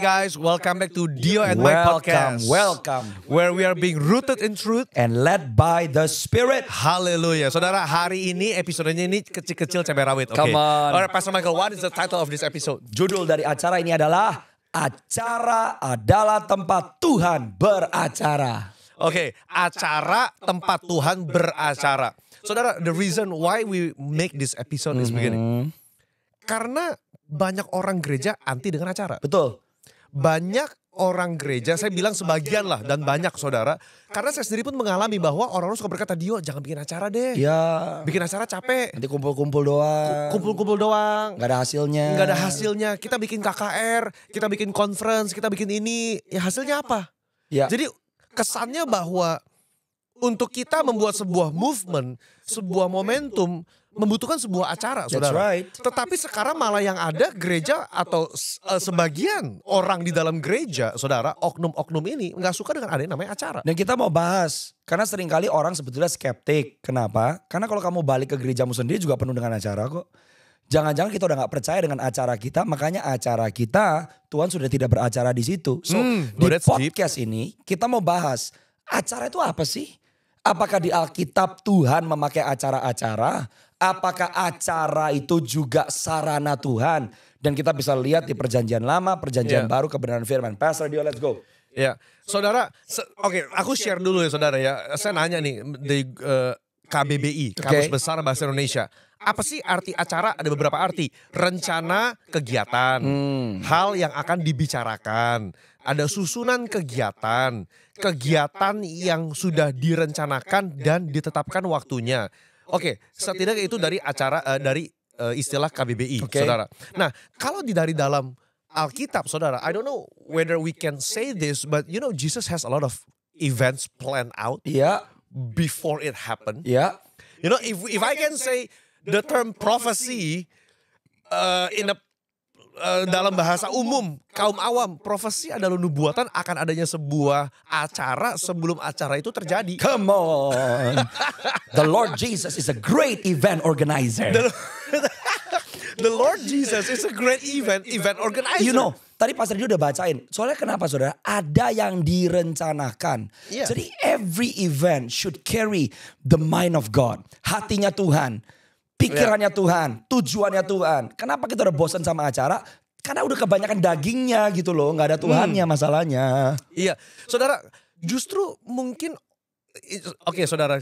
guys, welcome back to Dio and my podcast. Welcome. Where we are being rooted in truth And led by the Spirit. Haleluya. Saudara, hari ini episodenya ini kecil-kecil cabai rawit. Come on. Alright, Pastor Michael, what is the title of this episode? Judul dari acara ini adalah Acara adalah tempat Tuhan beracara. Oke, acara tempat Tuhan beracara. Saudara, the reason why we make this episode is begini. Karena banyak orang gereja anti dengan acara. Betul. Banyak orang gereja, saya bilang sebagian lah dan banyak saudara. Karena saya sendiri pun mengalami bahwa orang-orang suka berkata, Dio jangan bikin acara deh. Ya. Bikin acara capek. Nanti kumpul-kumpul doang. Kumpul-kumpul doang. Gak ada hasilnya. Gak ada hasilnya. Kita bikin KKR, kita bikin conference, kita bikin ini. Ya hasilnya apa? Ya. Jadi kesannya bahwa untuk kita membuat sebuah movement, sebuah momentum, membutuhkan sebuah acara, saudara. That's right. Tetapi sekarang malah yang ada gereja atau sebagian orang di dalam gereja, saudara, oknum-oknum ini nggak suka dengan ada yang namanya acara. Dan kita mau bahas, karena seringkali orang sebetulnya skeptik. Kenapa? Karena kalau kamu balik ke gerejamu sendiri juga penuh dengan acara kok. Jangan-jangan kita udah gak percaya dengan acara kita, makanya acara kita, Tuhan sudah tidak beracara di situ. So di podcast ini kita mau bahas, acara itu apa sih? Apakah di Alkitab Tuhan memakai acara-acara? Apakah acara itu juga sarana Tuhan? Dan kita bisa lihat di perjanjian lama, perjanjian baru, kebenaran firman. Pastor Dio, let's go. Ya, saudara, oke, aku share dulu ya saudara ya. Saya nanya nih di KBBI, Kamus Besar Bahasa Indonesia. Apa sih arti acara? Ada beberapa arti. Rencana kegiatan, hal yang akan dibicarakan. Ada susunan kegiatan, kegiatan yang sudah direncanakan dan ditetapkan waktunya. Oke, setidaknya itu dari acara dari istilah KBBI, saudara. Nah, kalau dari dalam Alkitab, saudara, I don't know whether we can say this, but you know Jesus has a lot of events planned out before it happened. Ya. You know, if I can say the term prophecy in a dalam bahasa umum kaum awam, profesi adalah nubuatan akan adanya sebuah acara sebelum acara itu terjadi. Come on. The Lord Jesus is a great event organizer. The Lord Jesus is a great event organizer. You know, tadi Pastor Dio udah bacain. Soalnya kenapa saudara? Ada yang direncanakan. Yeah. Jadi every event should carry the mind of God. Hatinya Tuhan. Pikirannya Tuhan, tujuannya Tuhan. Kenapa kita udah bosan sama acara? Karena udah kebanyakan dagingnya gitu loh. Gak ada Tuhannya masalahnya. Iya, saudara, justru mungkin, oke, saudara,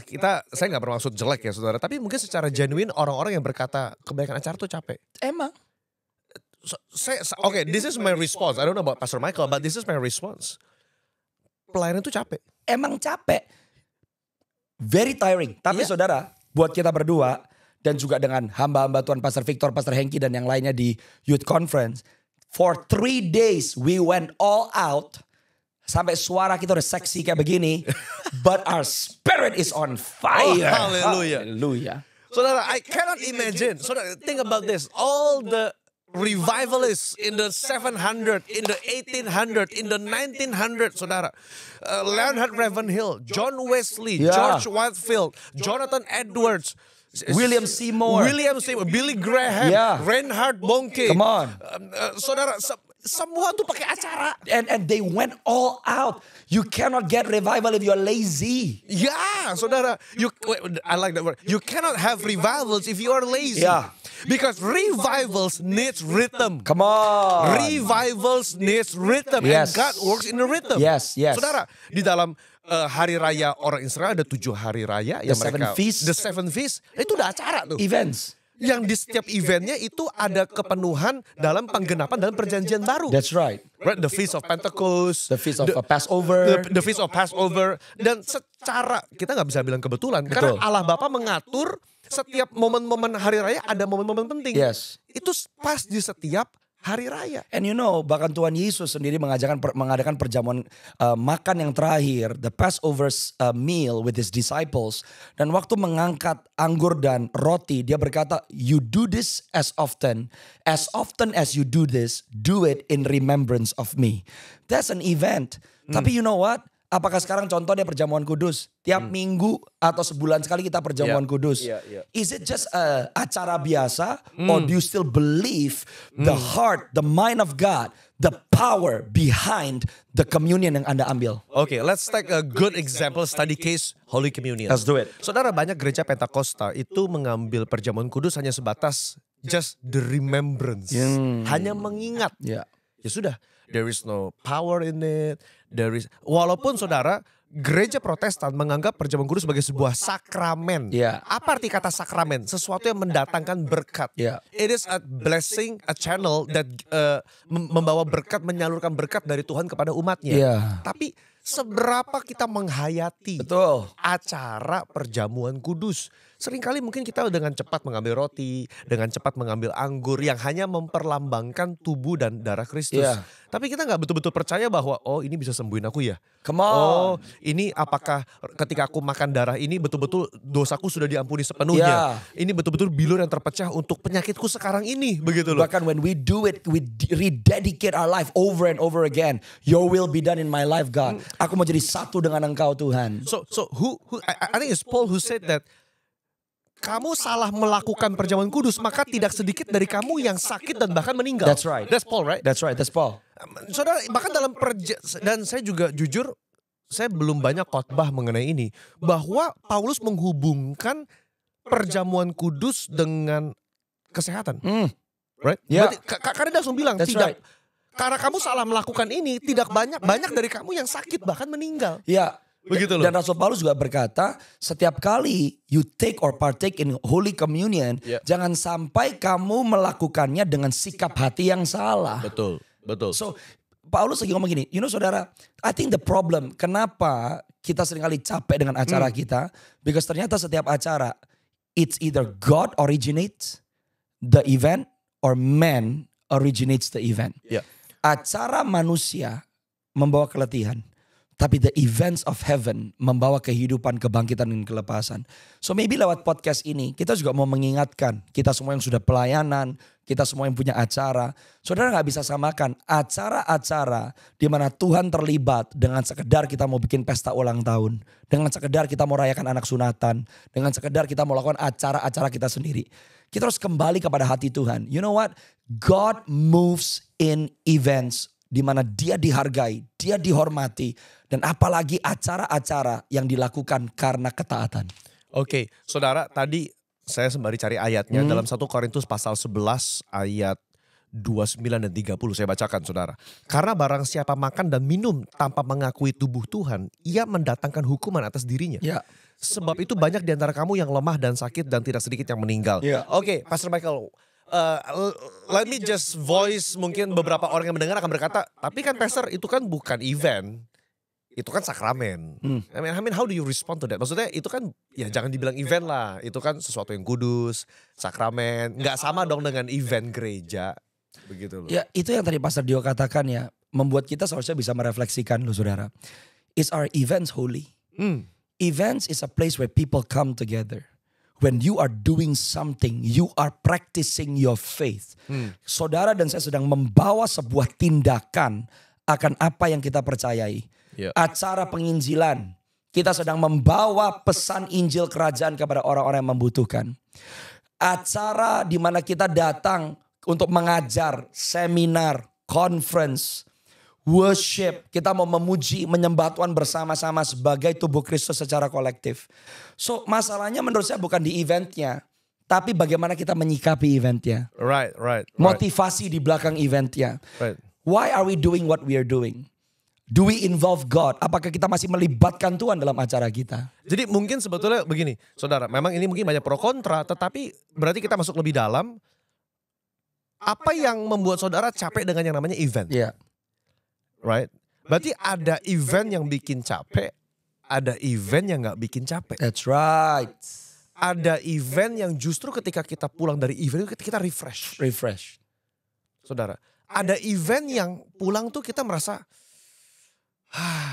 saya gak bermaksud jelek ya saudara. Tapi mungkin secara genuine orang-orang yang berkata kebanyakan acara tuh capek. Emang. Oke, this is my response. I don't know about Pastor Michael, but this is my response. Pelayanan tuh capek. Emang capek. Very tiring. Tapi saudara, buat kita berdua, dan juga dengan hamba-hamba Tuhan Pastor Victor, Pastor Hengki dan yang lainnya di Youth Conference. For 3 days we went all out. Sampai suara kita udah seksi kayak begini. But our spirit is on fire. Oh, hallelujah. Hallelujah. Saudara, I cannot imagine. Saudara, think about this. All the revivalists in the 700, in the 1800, in the 1900, saudara. Leonard Ravenhill, John Wesley, George Whitefield, Jonathan Edwards, William Seymour, Billy Graham, Reinhard Bonnke. Come on. Saudara, semua tuh pakai acara. And they went all out. You cannot get revival if you're lazy. Yeah, saudara. I like that word. You cannot have revivals if you are lazy. Yeah. Because revivals needs rhythm. Come on. Revivals needs rhythm. Yes. And God works in the rhythm. Yes. Saudara, di dalam hari raya orang Israel ada 7 hari raya. The seven feasts. The 7 feasts. Itu udah acara tuh. Events. Yang di setiap eventnya itu ada kepenuhan dalam penggenapan dalam perjanjian baru. That's right. Right, the Feast of Pentecost, The Feast of Passover, the Feast of Passover, dan secara kita nggak bisa bilang kebetulan, karena Allah Bapa mengatur setiap momen-momen hari raya ada momen-momen penting. Yes. Itu pas di setiap hari raya. And you know, bahkan Tuhan Yesus sendiri mengadakan perjamuan makan yang terakhir, the Passover meal with his disciples. Dan waktu mengangkat anggur dan roti, dia berkata, you do this as often as you do this, do it in remembrance of me. That's an event. Tapi you know what? Apakah sekarang contohnya perjamuan kudus? Tiap minggu atau sebulan sekali kita perjamuan kudus. Is it just acara biasa? Or do you still believe the heart, the mind of God, the power behind the communion yang Anda ambil? Okay, let's take a good example study case Holy Communion. Let's do it. Saudara, banyak gereja Pentakosta itu mengambil perjamuan kudus hanya sebatas just the remembrance. Hanya mengingat. Ya. Ya sudah, there is no power in it. Walaupun saudara, gereja Protestan menganggap perjamuan kudus sebagai sebuah sakramen. Yeah. Apa arti kata sakramen? Sesuatu yang mendatangkan berkat. Yeah. It is a blessing, a channel that membawa berkat, menyalurkan berkat dari Tuhan kepada umatnya. Yeah. Tapi seberapa kita menghayati Betul. acara perjamuan kudus. Seringkali mungkin kita dengan cepat mengambil roti, dengan cepat mengambil anggur yang hanya memperlambangkan tubuh dan darah Kristus. Yeah. Tapi kita nggak betul-betul percaya bahwa oh ini bisa sembuhin aku ya. Come on. Oh ini apakah ketika aku makan darah ini betul-betul dosaku sudah diampuni sepenuhnya. Yeah. Ini betul-betul bilur yang terpecah untuk penyakitku sekarang ini. Begitu loh. Bahkan when we do it, we rededicate our life over and over again. Your will be done in my life, God. Aku mau jadi satu dengan Engkau, Tuhan. So I think it's Paul who said that kamu salah melakukan perjamuan kudus, maka tidak sedikit dari kamu yang sakit dan bahkan meninggal. That's right. That's Paul, right? That's right, that's Paul. Saudara, bahkan dalam dan saya juga jujur, saya belum banyak khotbah mengenai ini, bahwa Paulus menghubungkan perjamuan kudus dengan kesehatan, right? Yeah. Berarti, karena dia langsung bilang That's tidak. right. Karena kamu salah melakukan ini, tidak banyak dari kamu yang sakit bahkan meninggal. Ya. Begitu loh. Dan Rasul Paulus juga berkata, setiap kali you take or partake in Holy Communion, jangan sampai kamu melakukannya dengan sikap hati yang salah. Betul. So, Paulus lagi ngomong gini, saudara, I think the problem, kenapa kita seringkali capek dengan acara kita, because ternyata setiap acara, it's either God originates the event or man originates the event. Yeah. Acara manusia membawa keletihan. Tapi the events of heaven membawa kehidupan, kebangkitan, dan kelepasan. So maybe lewat podcast ini kita juga mau mengingatkan kita semua yang sudah pelayanan, kita semua yang punya acara. Saudara gak bisa samakan acara-acara di mana Tuhan terlibat dengan sekedar kita mau bikin pesta ulang tahun. Dengan sekedar kita mau rayakan anak sunatan. Dengan sekedar kita mau lakukan acara-acara kita sendiri. Kita harus kembali kepada hati Tuhan. You know what? God moves in events di mana dia dihargai, dia dihormati, dan apalagi acara-acara yang dilakukan karena ketaatan. Oke, saudara, tadi saya sembari cari ayatnya dalam 1 Korintus pasal 11 ayat 29 dan 30 saya bacakan, saudara. Karena barang siapa makan dan minum tanpa mengakui tubuh Tuhan, ia mendatangkan hukuman atas dirinya. Ya. Sebab itu banyak di antara kamu yang lemah dan sakit dan tidak sedikit yang meninggal. Ya. Oke, Pastor Michael, let me just voice, mungkin beberapa orang yang mendengar akan berkata, tapi kan Pastor itu kan bukan event, itu kan sakramen. I mean, how do you respond to that? Maksudnya itu kan ya jangan dibilang event lah, itu kan sesuatu yang kudus, sakramen, nggak sama dong dengan event gereja, begitu loh. Ya, itu yang tadi Pastor Dio katakan ya, membuat kita seharusnya bisa merefleksikan loh saudara. Is our events holy? Events is a place where people come together. When you are doing something, you are practicing your faith. Saudara dan saya sedang membawa sebuah tindakan akan apa yang kita percayai. Yeah. Acara penginjilan, kita sedang membawa pesan Injil kerajaan kepada orang-orang yang membutuhkan. Acara di mana kita datang untuk mengajar, seminar, conference, worship, kita mau memuji, menyembah Tuhan bersama-sama sebagai tubuh Kristus secara kolektif. So masalahnya menurut saya bukan di eventnya, tapi bagaimana kita menyikapi eventnya. Right. Motivasi di belakang eventnya. Right. Why are we doing what we are doing? Do we involve God? Apakah kita masih melibatkan Tuhan dalam acara kita? Jadi mungkin sebetulnya begini, saudara, memang ini mungkin banyak pro kontra, tetapi berarti kita masuk lebih dalam. Apa yang membuat saudara capek dengan yang namanya event? Yeah. Right? Berarti ada event yang bikin capek, ada event yang gak bikin capek. That's right. Ada event yang justru ketika kita pulang dari event itu kita refresh. Refresh. Saudara, ada event yang pulang tuh kita merasa,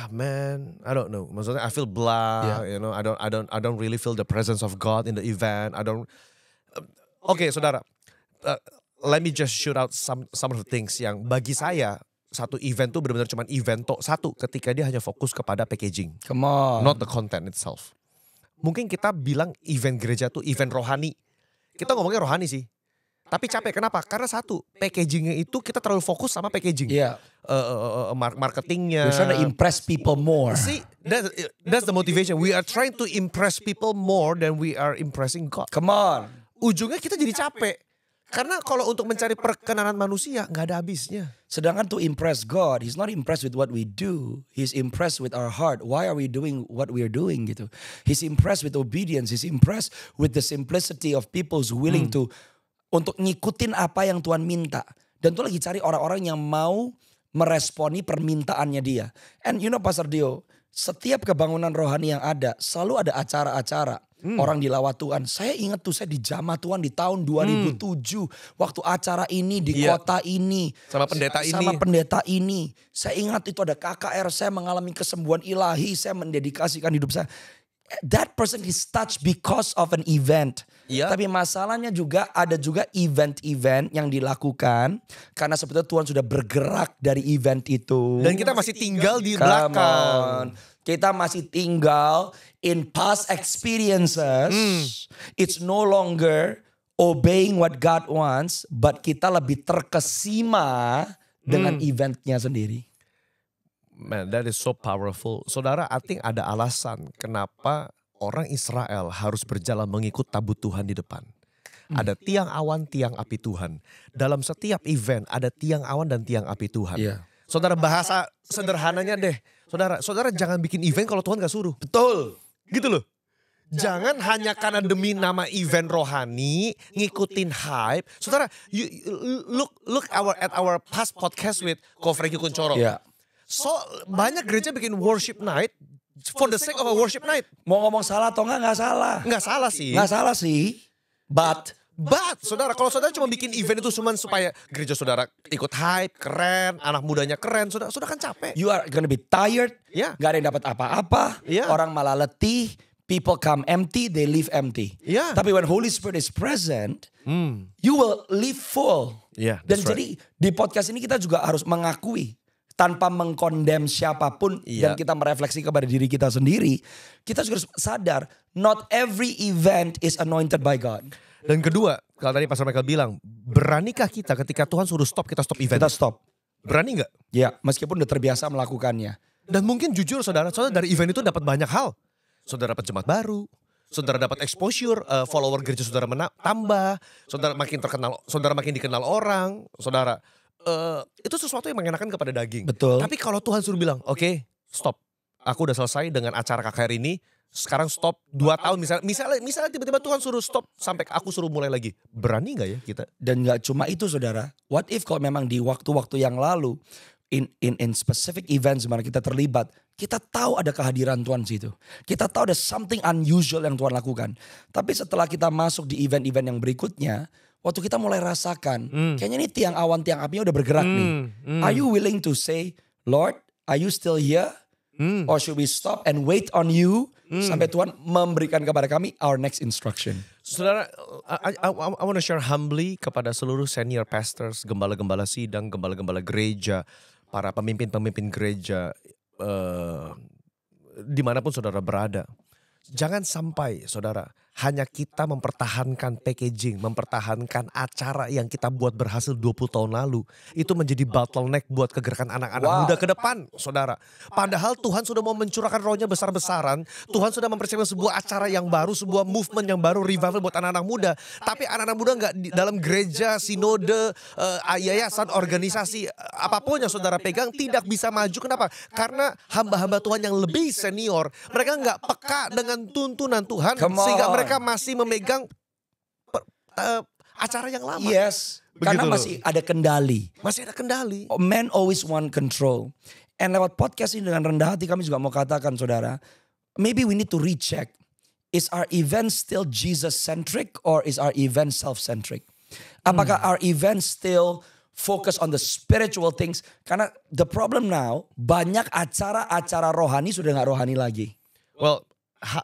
man, I don't know. Maksudnya I feel blah, you know, I don't really feel the presence of God in the event. Oke, saudara, let me just shoot out some of the things yang bagi saya satu event tuh benar-benar cuma event satu ketika dia hanya fokus kepada packaging, Come on. not the content itself. Mungkin kita bilang event gereja tuh event rohani. Kita ngomongnya rohani sih. Tapi capek, kenapa? Karena satu, packagingnya itu kita terlalu fokus sama packaging. Yeah. Marketingnya. We're trying to impress people more. See, that's the motivation. We are trying to impress people more than we are impressing God. Come on. Ujungnya kita jadi capek. Karena kalau untuk mencari perkenanan manusia nggak ada habisnya. Sedangkan to impress God, He's not impressed with what we do. He's impressed with our heart. Why are we doing what we are doing gitu? He's impressed with obedience. He's impressed with the simplicity of people who's willing to untuk ngikutin apa yang Tuhan minta. Dan Tuhan lagi cari orang-orang yang mau meresponi permintaannya dia. And you know Pastor Dio, setiap kebangunan rohani yang ada selalu ada acara-acara. Orang dilawat Tuhan. Saya ingat tuh saya dijamah Tuhan di tahun 2007. Waktu acara ini di kota ini. Sama pendeta ini. Sama pendeta ini. Saya ingat itu ada KKR. Saya mengalami kesembuhan ilahi. Saya mendedikasikan hidup saya. That person is touched because of an event. Iya. Tapi masalahnya juga ada juga event-event yang dilakukan. Karena sebetulnya Tuhan sudah bergerak dari event itu. Dan kita masih tinggal di Come belakang. on. Kita masih tinggal in past experiences. It's no longer obeying what God wants, but kita lebih terkesima dengan eventnya sendiri. Man, that is so powerful. Saudara, I think ada alasan kenapa orang Israel harus berjalan mengikut tabut Tuhan di depan. Ada tiang awan, tiang api Tuhan. Dalam setiap event ada tiang awan dan tiang api Tuhan. Iya. Saudara, bahasa sederhananya deh. Saudara jangan bikin event kalau Tuhan gak suruh. Betul. Gitu loh. Jangan hanya karena demi nama event rohani, ngikutin hype. Saudara, look at our past podcast with Ko Franky Kuncoro. Yeah. So banyak gereja bikin worship night for the sake of a worship night. Mau ngomong salah atau enggak salah. Nggak salah sih. Nggak salah sih. But Saudara, kalau saudara cuma bikin event itu cuma supaya gereja saudara ikut hype, keren, anak mudanya keren, saudara kan capek. you are gonna be tired. Ya. Gak ada yang dapat apa-apa. Ya. Orang malah letih. People come empty, they leave empty. Ya. Tapi when Holy Spirit is present, you will live full. Ya, Dan that's jadi di podcast ini kita juga harus mengakui tanpa mengkondem siapapun dan kita merefleksi kepada diri kita sendiri. Kita juga harus sadar not every event is anointed by God. Dan kedua, kalau tadi Pastor Michael bilang, beranikah kita ketika Tuhan suruh stop, kita stop event? Kita stop. Berani nggak? Ya, meskipun udah terbiasa melakukannya. Dan mungkin jujur saudara dari event itu dapat banyak hal. Saudara dapat jemaat baru, saudara dapat exposure, follower gereja saudara tambah, saudara makin terkenal, saudara makin dikenal orang, saudara. Itu sesuatu yang mengenakan kepada daging. Betul. Tapi kalau Tuhan suruh bilang, oke, stop. Aku udah selesai dengan acara KKR ini. Sekarang stop 2 tahun misalnya tiba-tiba Tuhan suruh stop sampai aku suruh mulai lagi. Berani gak ya kita? Dan gak cuma itu saudara. What if kalau memang di waktu-waktu yang lalu in specific events dimana kita terlibat, kita tahu ada kehadiran Tuhan situ. Kita tahu ada something unusual yang Tuhan lakukan. Tapi setelah kita masuk di event-event yang berikutnya, waktu kita mulai rasakan, kayaknya ini tiang awan, tiang apinya udah bergerak nih. Are you willing to say, Lord, are you still here? Or should we stop and wait on you sampai Tuhan memberikan kepada kami our next instruction? Saudara, I want to share humbly kepada seluruh senior pastors, gembala-gembala sidang, gembala-gembala gereja, para pemimpin-pemimpin gereja, dimanapun saudara berada. Jangan sampai saudara hanya kita mempertahankan packaging, mempertahankan acara yang kita buat berhasil 20 tahun lalu. Itu menjadi bottleneck buat kegerakan anak-anak muda ke depan, saudara. Padahal Tuhan sudah mau mencurahkan rohnya besar-besaran. Tuhan sudah mempersiapkan sebuah acara yang baru, sebuah movement yang baru, revival buat anak-anak muda. Tapi anak-anak muda nggak dalam gereja, sinode, yayasan, organisasi, apapun yang saudara pegang tidak bisa maju. Kenapa? Karena hamba-hamba Tuhan yang lebih senior, mereka nggak peka dengan tuntunan Tuhan. Sehingga mereka masih memegang acara yang lama. Yes, karena masih ada kendali. Masih ada kendali. Men always want control. And lewat podcast ini dengan rendah hati kami juga mau katakan saudara, maybe we need to recheck. Is our event still Jesus-centric or is our event self-centric? Apakah our event still focus on the spiritual things? Karena the problem now, banyak acara-acara rohani sudah gak rohani lagi. Well,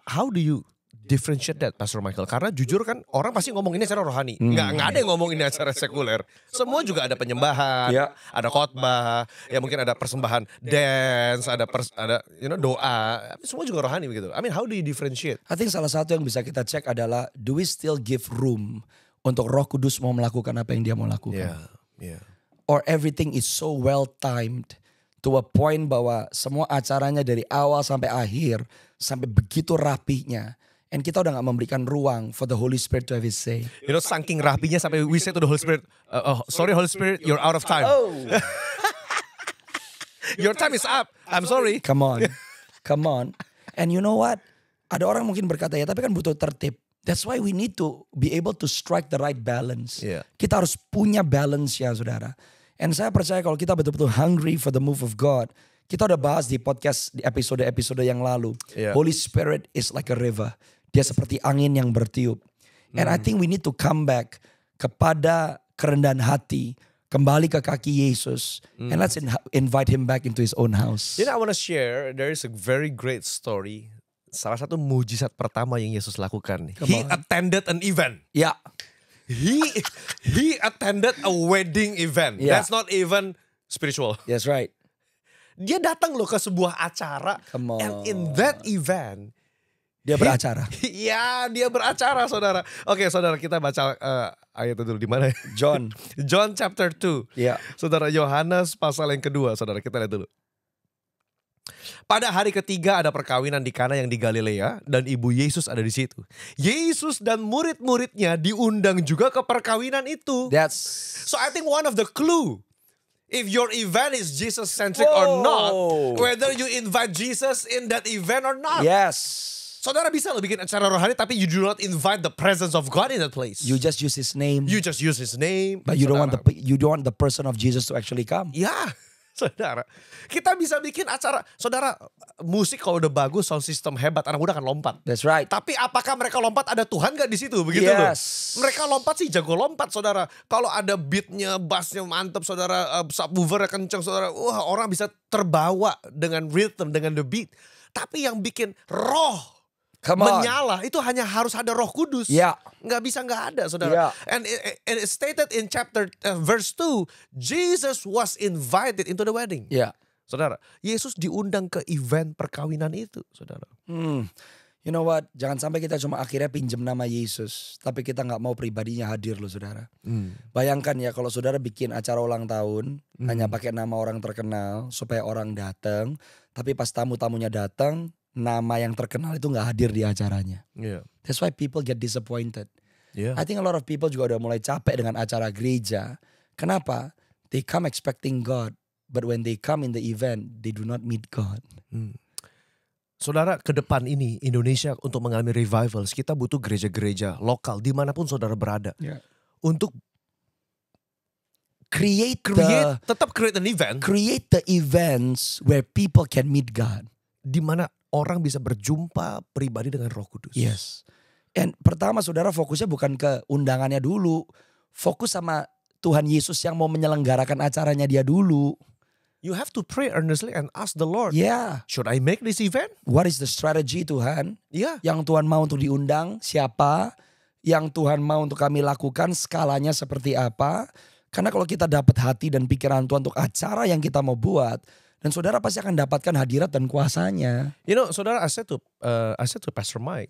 how do you differentiate that, Pastor Michael? Karena jujur kan orang pasti ngomong ini secara rohani. Nggak ada yang ngomong ini acara sekuler. Semua juga ada penyembahan, Ya. ada khotbah, ya mungkin ada persembahan dance, ada doa. Semua juga rohani begitu. I mean, how do you differentiate? I think salah satu yang bisa kita cek adalah, do we still give room untuk Roh Kudus mau melakukan apa yang dia mau lakukan? Yeah. Or everything is so well timed to a point bahwa semua acaranya dari awal sampai akhir sampai begitu rapihnya, and kita udah gak memberikan ruang for the Holy Spirit to have his say. You know, saking rapinya sampai we say to the Holy Spirit, sorry Holy Spirit, you're out of time. Your time is up. I'm sorry. Come on. And you know what? Ada orang mungkin berkata, ya tapi kan butuh tertib. That's why we need to be able to strike the right balance. Yeah. Kita harus punya balance ya saudara. And saya percaya kalau kita betul-betul hungry for the move of God. Kita udah bahas di podcast di episode-episode yang lalu. Yeah. Holy Spirit is like a river. Dia seperti angin yang bertiup. And I think we need to come back kepada kerendahan hati. Kembali ke kaki Yesus. And let's invite him back into his own house. You know, I want to share, there is a very great story. Salah satu mujizat pertama yang Yesus lakukan. He attended an event. Ya. He attended a wedding event. Yeah. That's not even spiritual. That's right. Dia datang loh ke sebuah acara. Come on. And in that event, Dia beracara. ya, dia beracara, saudara. Oke, saudara, kita baca ayatnya dulu di mana? John chapter 2. Ya. Saudara, Yohanes pasal yang kedua, saudara, kita lihat dulu. Pada hari ketiga ada perkawinan di Kana yang di Galilea dan ibu Yesus ada di situ. Yesus dan murid-muridnya diundang juga ke perkawinan itu. So I think one of the clue, if your event is Jesus centric or not, whether you invite Jesus in that event or not. Yes. Saudara bisa lo bikin acara rohani tapi you do not invite the presence of God in that place. You just use his name. You just use his name. But you don't want the person of Jesus to actually come. Ya. Saudara, kita bisa bikin acara. Saudara, musik kalau udah bagus, sound system hebat, anak muda akan lompat. That's right. Tapi apakah mereka lompat ada Tuhan gak di situ? Begitu loh. Mereka lompat sih jago lompat, saudara. Kalau ada beatnya, bassnya mantep, saudara, subwoofernya kenceng, saudara. Wah, orang bisa terbawa dengan rhythm, dengan the beat. Tapi yang bikin roh menyala itu hanya harus ada Roh Kudus. Yeah. Nggak bisa nggak ada, saudara. Yeah. And it stated in chapter verse 2, Jesus was invited into the wedding. Yeah. Saudara, Yesus diundang ke event perkawinan itu, saudara. You know what? Jangan sampai kita cuma akhirnya pinjam nama Yesus, tapi kita nggak mau pribadinya hadir loh, saudara. Bayangkan ya kalau saudara bikin acara ulang tahun hanya pakai nama orang terkenal supaya orang datang, tapi pas tamu-tamunya datang, nama yang terkenal itu nggak hadir di acaranya. Yeah. That's why people get disappointed. Yeah. I think a lot of people juga udah mulai capek dengan acara gereja. Kenapa? They come expecting God, but when they come in the event, they do not meet God. Saudara, ke depan ini Indonesia untuk mengalami revivals, kita butuh gereja-gereja lokal dimanapun saudara berada. Yeah. Untuk tetap create an event. Create the events where people can meet God. Di mana orang bisa berjumpa pribadi dengan Roh Kudus. Yes. And pertama saudara fokusnya bukan ke undangannya dulu. Fokus sama Tuhan Yesus yang mau menyelenggarakan acaranya dia dulu. You have to pray earnestly and ask the Lord. Yeah. Should I make this event? What is the strategy Tuhan? Yeah. Yang Tuhan mau untuk diundang siapa? Yang Tuhan mau untuk kami lakukan skalanya seperti apa? Karena kalau kita dapat hati dan pikiran Tuhan untuk acara yang kita mau buat, dan saudara pasti akan dapatkan hadirat dan kuasanya. You know, saudara, I said to Pastor Mike,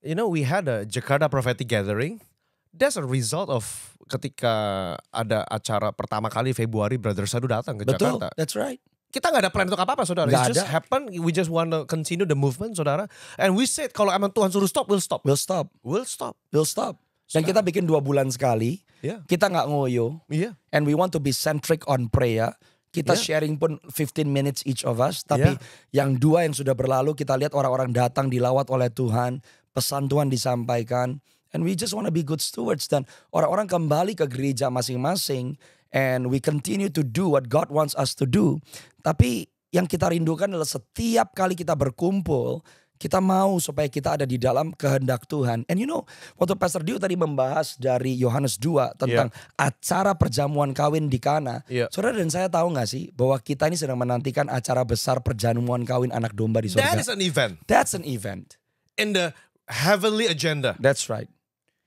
you know, we had a Jakarta Prophetic Gathering. That's a result of ketika ada acara pertama kali Februari, Brother Sadu datang ke Jakarta. That's right. Kita gak ada plan untuk apa-apa, saudara. It just happen. We just want to continue the movement, saudara. And we said kalau emang Tuhan suruh stop, we'll stop. We'll stop. We'll stop. We'll stop. Dan kita bikin 2 bulan sekali. Yeah. Kita gak ngoyo. Yeah. And we want to be centric on prayer. Kita sharing pun 15 minutes each of us. Tapi yang 2 yang sudah berlalu kita lihat orang-orang datang dilawat oleh Tuhan. Pesan Tuhan disampaikan. And we just want to be good stewards. Dan orang-orang kembali ke gereja masing-masing. And we continue to do what God wants us to do. Tapi yang kita rindukan adalah setiap kali kita berkumpul, kita mau supaya kita ada di dalam kehendak Tuhan. And you know, waktu Pastor Dio tadi membahas dari Yohanes 2 tentang acara perjamuan kawin di Kana. Saudara dan saya tahu gak sih bahwa kita ini sedang menantikan acara besar perjamuan kawin anak domba di surga. That is an event. That's an event. In the heavenly agenda. That's right.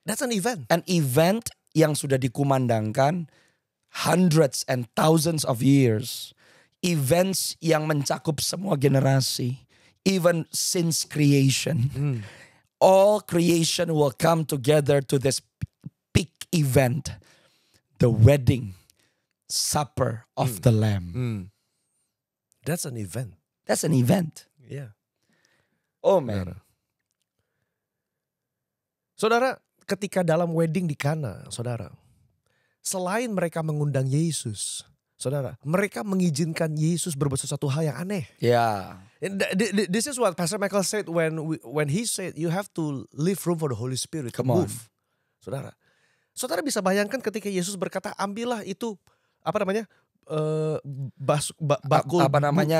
That's an event. An event yang sudah dikumandangkan hundreds and thousands of years. Events yang mencakup semua generasi. Even since creation. All creation will come together to this big event. The wedding supper of the Lamb. That's an event. That's an event. Yeah. Oh man. Saudara, ketika dalam wedding di Kana, saudara, selain mereka mengundang Yesus, saudara, mereka mengizinkan Yesus berbuat sesuatu hal yang aneh. Yeah. This is what Pastor Michael said when he said you have to leave room for the Holy Spirit to move. Saudara, saudara bisa bayangkan ketika Yesus berkata, ambillah itu apa namanya? Bakul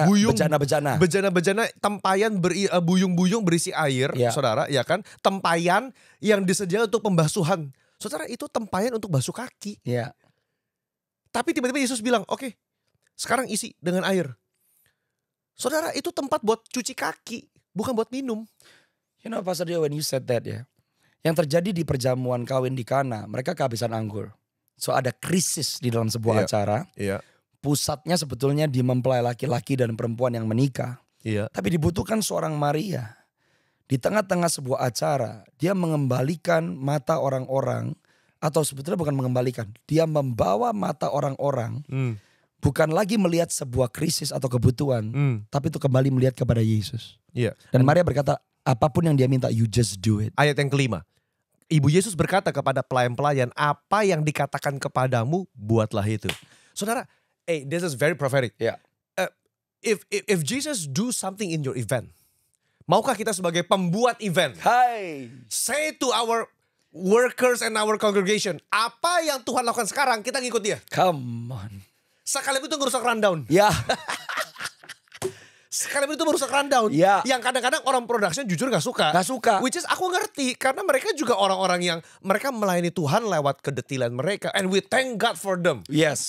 buyung, bejana tempayan buyung-buyung berisi air, saudara, ya kan? Tempayan yang disediakan untuk pembasuhan, saudara, itu tempayan untuk basuh kaki. Tapi tiba-tiba Yesus bilang, oke, sekarang isi dengan air. Saudara, itu tempat buat cuci kaki, bukan buat minum. You know, Pastor Dio, when you said that ya, yang terjadi di perjamuan kawin di Kana, mereka kehabisan anggur. So ada krisis di dalam sebuah acara. Pusatnya sebetulnya di mempelai laki-laki dan perempuan yang menikah. Tapi dibutuhkan seorang Maria. Di tengah-tengah sebuah acara, dia mengembalikan mata orang-orang. Atau sebetulnya bukan mengembalikan. Dia membawa mata orang-orang. Bukan lagi melihat sebuah krisis atau kebutuhan. Tapi itu kembali melihat kepada Yesus. Dan Maria berkata, apapun yang dia minta, you just do it. Ayat yang kelima. Ibu Yesus berkata kepada pelayan-pelayan, apa yang dikatakan kepadamu, buatlah itu. Saudara, this is very prophetic. If Jesus do something in your event, maukah kita sebagai pembuat event, say to our workers and our congregation, apa yang Tuhan lakukan sekarang, kita ngikut dia. Come on. Sekalipun itu ngerusak rundown. Sekalipun itu merusak rundown. Yang kadang-kadang orang production jujur gak suka. Which is aku ngerti. Karena mereka juga orang-orang yang mereka melayani Tuhan lewat kedetilan mereka. And we thank God for them.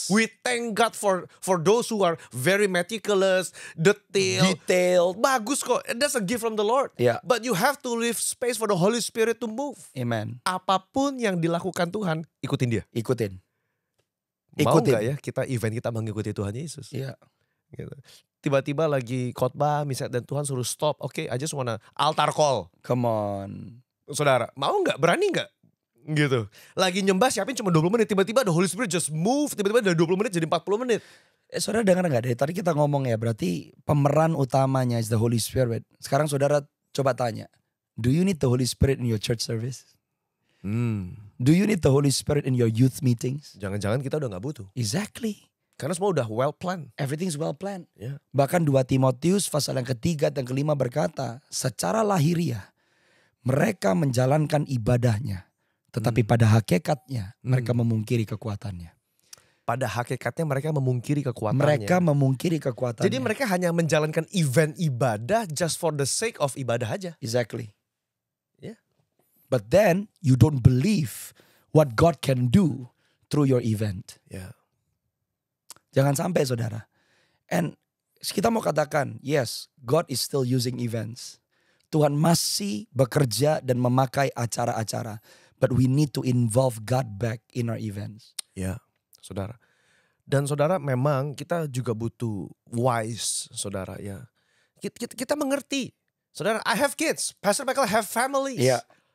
We thank God for those who are very meticulous, detailed. Bagus kok. That's a gift from the Lord. But you have to leave space for the Holy Spirit to move. Amen. Apapun yang dilakukan Tuhan, ikutin dia. Mau gak ya event kita mengikuti Tuhan Yesus? Gitu. Tiba-tiba lagi khotbah misalnya dan Tuhan suruh stop. Oke, I just wanna altar call. Come on. Saudara, mau gak? Berani gak? Gitu. Lagi nyembah siapin cuma 20 menit. Tiba-tiba the Holy Spirit just move. Tiba-tiba dari 20 menit jadi 40 menit. Saudara dengar gak? Dari tadi kita ngomong ya. Berarti pemeran utamanya is the Holy Spirit. Sekarang saudara coba tanya. Do you need the Holy Spirit in your church service? Do you need the Holy Spirit in your youth meetings? Jangan-jangan kita udah gak butuh. Exactly. Karena semua udah well planned. Everything's well planned. Bahkan 2 Timotius pasal yang ketiga dan kelima berkata, secara lahiriah mereka menjalankan ibadahnya, tetapi pada hakikatnya mereka memungkiri kekuatannya. Pada hakikatnya mereka memungkiri kekuatannya. Mereka memungkiri kekuatannya. Jadi mereka hanya menjalankan event ibadah just for the sake of ibadah aja. Exactly. But then you don't believe what God can do through your event. Jangan sampai saudara. And kita mau katakan, yes, God is still using events. Tuhan masih bekerja dan memakai acara-acara. But we need to involve God back in our events. Saudara. Dan saudara memang kita juga butuh wise, saudara ya. Kita mengerti. Saudara, I have kids. Pastor Michael have families.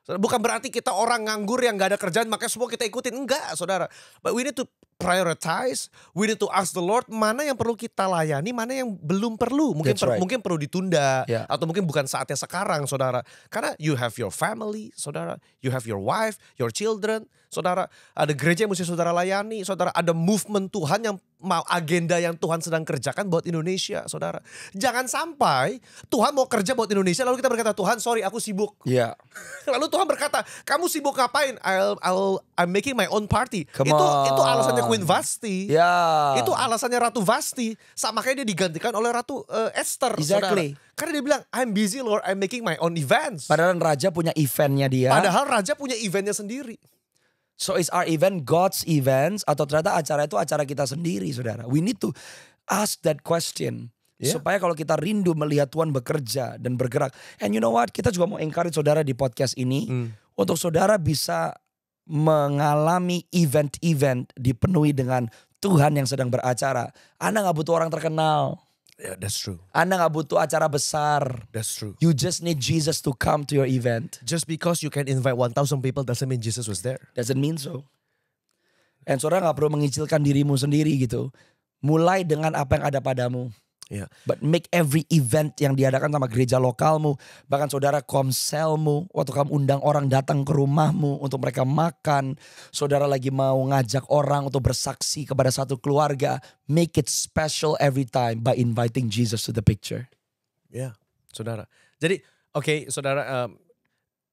Bukan berarti kita orang nganggur yang gak ada kerjaan makanya semua kita ikutin. Enggak, saudara. But we need to prioritize, we need to ask the Lord mana yang perlu kita layani, mana yang belum perlu. Mungkin perlu ditunda atau mungkin bukan saatnya sekarang, saudara. Karena you have your family, saudara. You have your wife, your children, saudara. Ada gereja yang mesti saudara layani, saudara. Ada movement Tuhan yang agenda yang Tuhan sedang kerjakan buat Indonesia, saudara. Jangan sampai Tuhan mau kerja buat Indonesia lalu kita berkata, Tuhan sorry aku sibuk. Lalu Tuhan berkata, kamu sibuk ngapain? I'm making my own party. Itu alasannya Queen Vasti. Itu alasannya Ratu Vasti. Makanya dia digantikan oleh Ratu Esther. Exactly. Saudara. Karena dia bilang, I'm busy Lord, I'm making my own events. Padahal raja punya eventnya dia. Padahal raja punya eventnya sendiri. So is our event God's events atau ternyata acara itu acara kita sendiri, saudara? We need to ask that question. Yeah. Supaya kalau kita rindu melihat Tuhan bekerja dan bergerak. And you know what? Kita juga mau encourage saudara di podcast ini. Untuk saudara bisa mengalami event-event dipenuhi dengan Tuhan yang sedang beracara. Anda gak butuh orang terkenal. Yeah, that's true. Anda gak butuh acara besar. That's true. You just need Jesus to come to your event. Just because you can invite 1,000 people doesn't mean Jesus was there. Doesn't mean so. And saudara gak perlu mengicilkan dirimu sendiri gitu. Mulai dengan apa yang ada padamu. Yeah. But make every event yang diadakan sama gereja lokalmu. Bahkan saudara komselmu. Waktu kamu undang orang datang ke rumahmu untuk mereka makan. Saudara lagi mau ngajak orang untuk bersaksi kepada satu keluarga. Make it special every time by inviting Jesus to the picture. Yeah, saudara. Jadi, okay, saudara,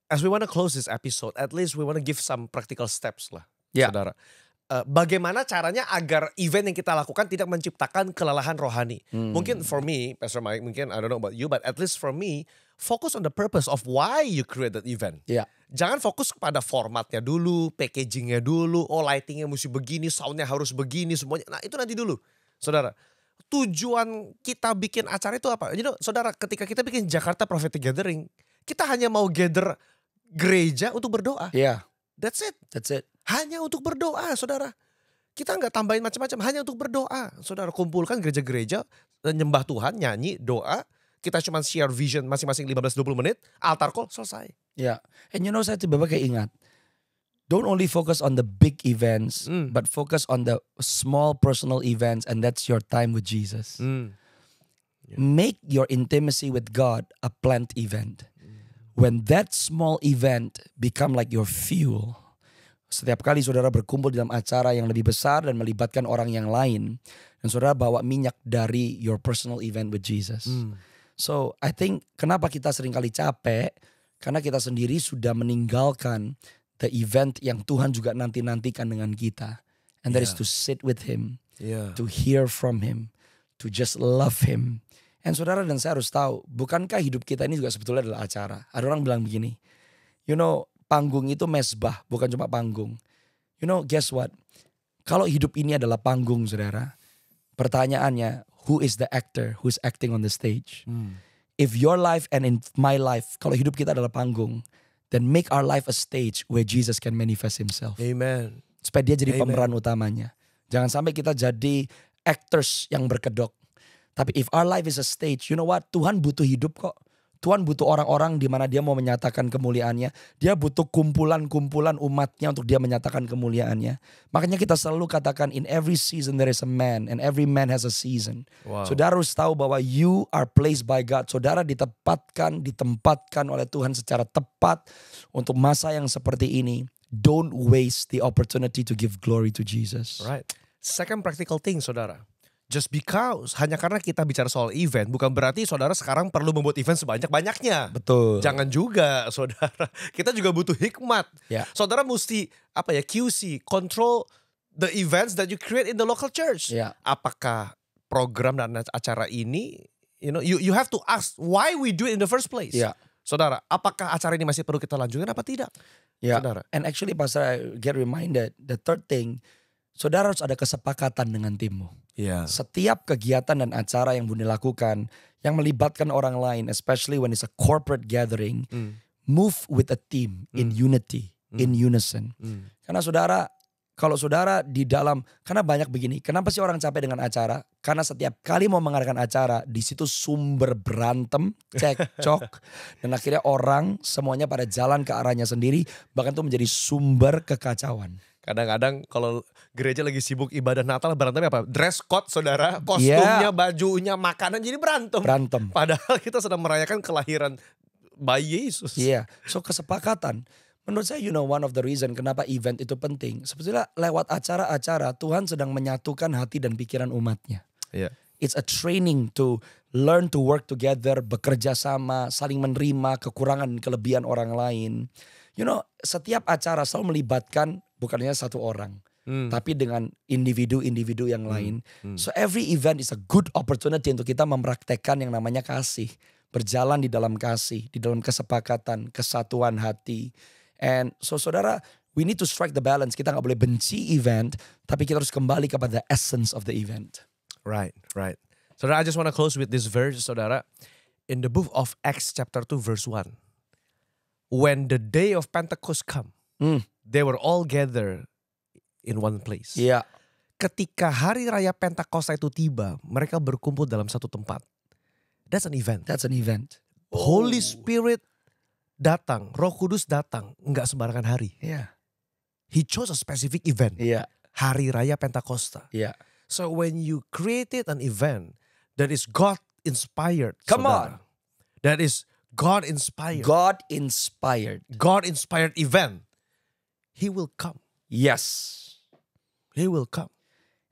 as we want to close this episode, at least we want to give some practical steps lah, Yeah. saudara. Bagaimana caranya agar event yang kita lakukan tidak menciptakan kelelahan rohani? Mungkin for me, Pastor Mike, mungkin I don't know about you, but at least for me, focus on the purpose of why you create that event. Yeah. Jangan fokus kepada formatnya dulu, packagingnya dulu, oh lightingnya mesti begini, soundnya harus begini, semuanya. Nah itu nanti dulu, saudara. Tujuan kita bikin acara itu apa? You know, saudara, ketika kita bikin Jakarta Prophetic Gathering, kita hanya mau gather gereja untuk berdoa. Yeah. That's it. That's it. Hanya untuk berdoa, saudara. Kita nggak tambahin macam-macam, hanya untuk berdoa. Saudara, kumpulkan gereja-gereja, nyembah Tuhan, nyanyi, doa. Kita cuma share vision masing-masing 15-20 menit, altar call, selesai. Ya, and you know saya tiba-tiba kayak ingat. Don't only focus on the big events, but focus on the small personal events, and that's your time with Jesus. Make your intimacy with God a planned event. When that small event become like your fuel, setiap kali saudara berkumpul dalam acara yang lebih besar dan melibatkan orang yang lain, dan saudara bawa minyak dari your personal event with Jesus. So I think kenapa kita seringkali capek, karena kita sendiri sudah meninggalkan the event yang Tuhan juga nanti-nantikan dengan kita. And that is to sit with Him, to hear from Him, to just love Him. And saudara dan saya harus tahu, bukankah hidup kita ini juga sebetulnya adalah acara? Ada orang bilang begini, you know, panggung itu mesbah, bukan cuma panggung. You know, guess what? Kalau hidup ini adalah panggung, saudara. Pertanyaannya, who is the actor who's acting on the stage? If your life and in my life, kalau hidup kita adalah panggung, then make our life a stage where Jesus can manifest Himself. Amen. Supaya dia jadi pemeran utamanya. Jangan sampai kita jadi actors yang berkedok. Tapi if our life is a stage, you know what? Tuhan butuh hidup kok. Tuhan butuh orang-orang di mana dia mau menyatakan kemuliaannya. Dia butuh kumpulan-kumpulan umatnya untuk dia menyatakan kemuliaannya. Makanya kita selalu katakan in every season there is a man and every man has a season. Wow. Saudara harus tahu bahwa you are placed by God. Saudara ditempatkan oleh Tuhan secara tepat untuk masa yang seperti ini. Don't waste the opportunity to give glory to Jesus. Right. Second practical thing, saudara. Just because, hanya karena kita bicara soal event, bukan berarti saudara sekarang perlu membuat event sebanyak-banyaknya. Betul. Jangan juga, saudara. Kita juga butuh hikmat. Ya. Saudara mesti QC, control the events that you create in the local church. Ya. Apakah program dan acara ini, you have to ask why we do it in the first place. Ya. Saudara, apakah acara ini masih perlu kita lanjutkan apa tidak? Ya. Saudara. And actually Pastor, I get reminded, the third thing, saudara harus ada kesepakatan dengan timmu. Yeah. Setiap kegiatan dan acara yang Bunda lakukan yang melibatkan orang lain, especially when it's a corporate gathering, move with a team in unity, in unison. Karena saudara, kalau saudara di dalam, karena banyak begini, kenapa sih orang capek dengan acara? Karena setiap kali mau mengadakan acara, di situ sumber berantem, cekcok, dan akhirnya orang semuanya pada jalan ke arahnya sendiri, bahkan itu menjadi sumber kekacauan. Kadang-kadang kalau gereja lagi sibuk ibadah Natal berantemnya apa? Dress code, saudara, kostumnya, bajunya, makanan jadi berantem. Padahal kita sedang merayakan kelahiran bayi Yesus. Iya, so kesepakatan. Menurut saya one of the reason kenapa event itu penting. Sebetulnya lewat acara-acara Tuhan sedang menyatukan hati dan pikiran umatnya. Yeah. It's a training to learn to work together, bekerja sama, saling menerima kekurangan dan kelebihan orang lain. Setiap acara selalu melibatkan bukan hanya satu orang, tapi dengan individu-individu yang lain. So every event is a good opportunity untuk kita mempraktekkan yang namanya kasih. Berjalan di dalam kasih, di dalam kesepakatan, kesatuan hati. And so saudara, we need to strike the balance. Kita gak boleh benci event, tapi kita harus kembali kepada essence of the event. Right. Saudara, I just want to close with this verse, saudara. In the book of Acts chapter 2 verse 1. When the day of Pentecost come, they were all gathered in one place. Iya. Ketika hari raya Pentakosta itu tiba, mereka berkumpul dalam satu tempat. That's an event. That's an event. Holy Spirit datang, Roh Kudus datang, enggak sembarangan hari. Iya. He chose a specific event. Iya. Hari raya Pentakosta. Iya. So when you created an event that is God inspired. Come saudara, on. That is God inspired. God inspired. God inspired event. He will come. Yes. He will come.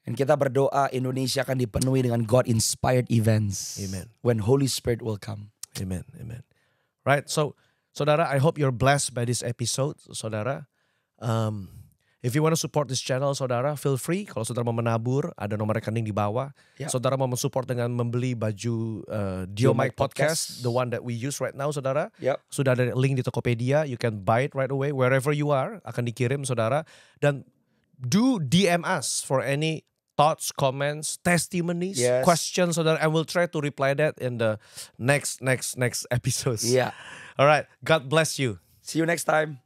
Dan kita berdoa Indonesia akan dipenuhi dengan God inspired events. Amen. When Holy Spirit will come. Amen. Amen. Right. So, saudara, I hope you're blessed by this episode, saudara. If you want to support this channel, saudara, feel free. Kalau saudara mau menabur, ada nomor rekening di bawah. Yeah. Saudara mau mensupport dengan membeli baju Dio Mike Podcast, the one that we use right now, saudara. Yep. Sudah ada link di Tokopedia. You can buy it right away wherever you are. Akan dikirim, saudara. Dan do DM us for any thoughts, comments, testimonies, Yes. questions, saudara. And we'll try to reply that in the next episodes. Yeah. All right. God bless you. See you next time.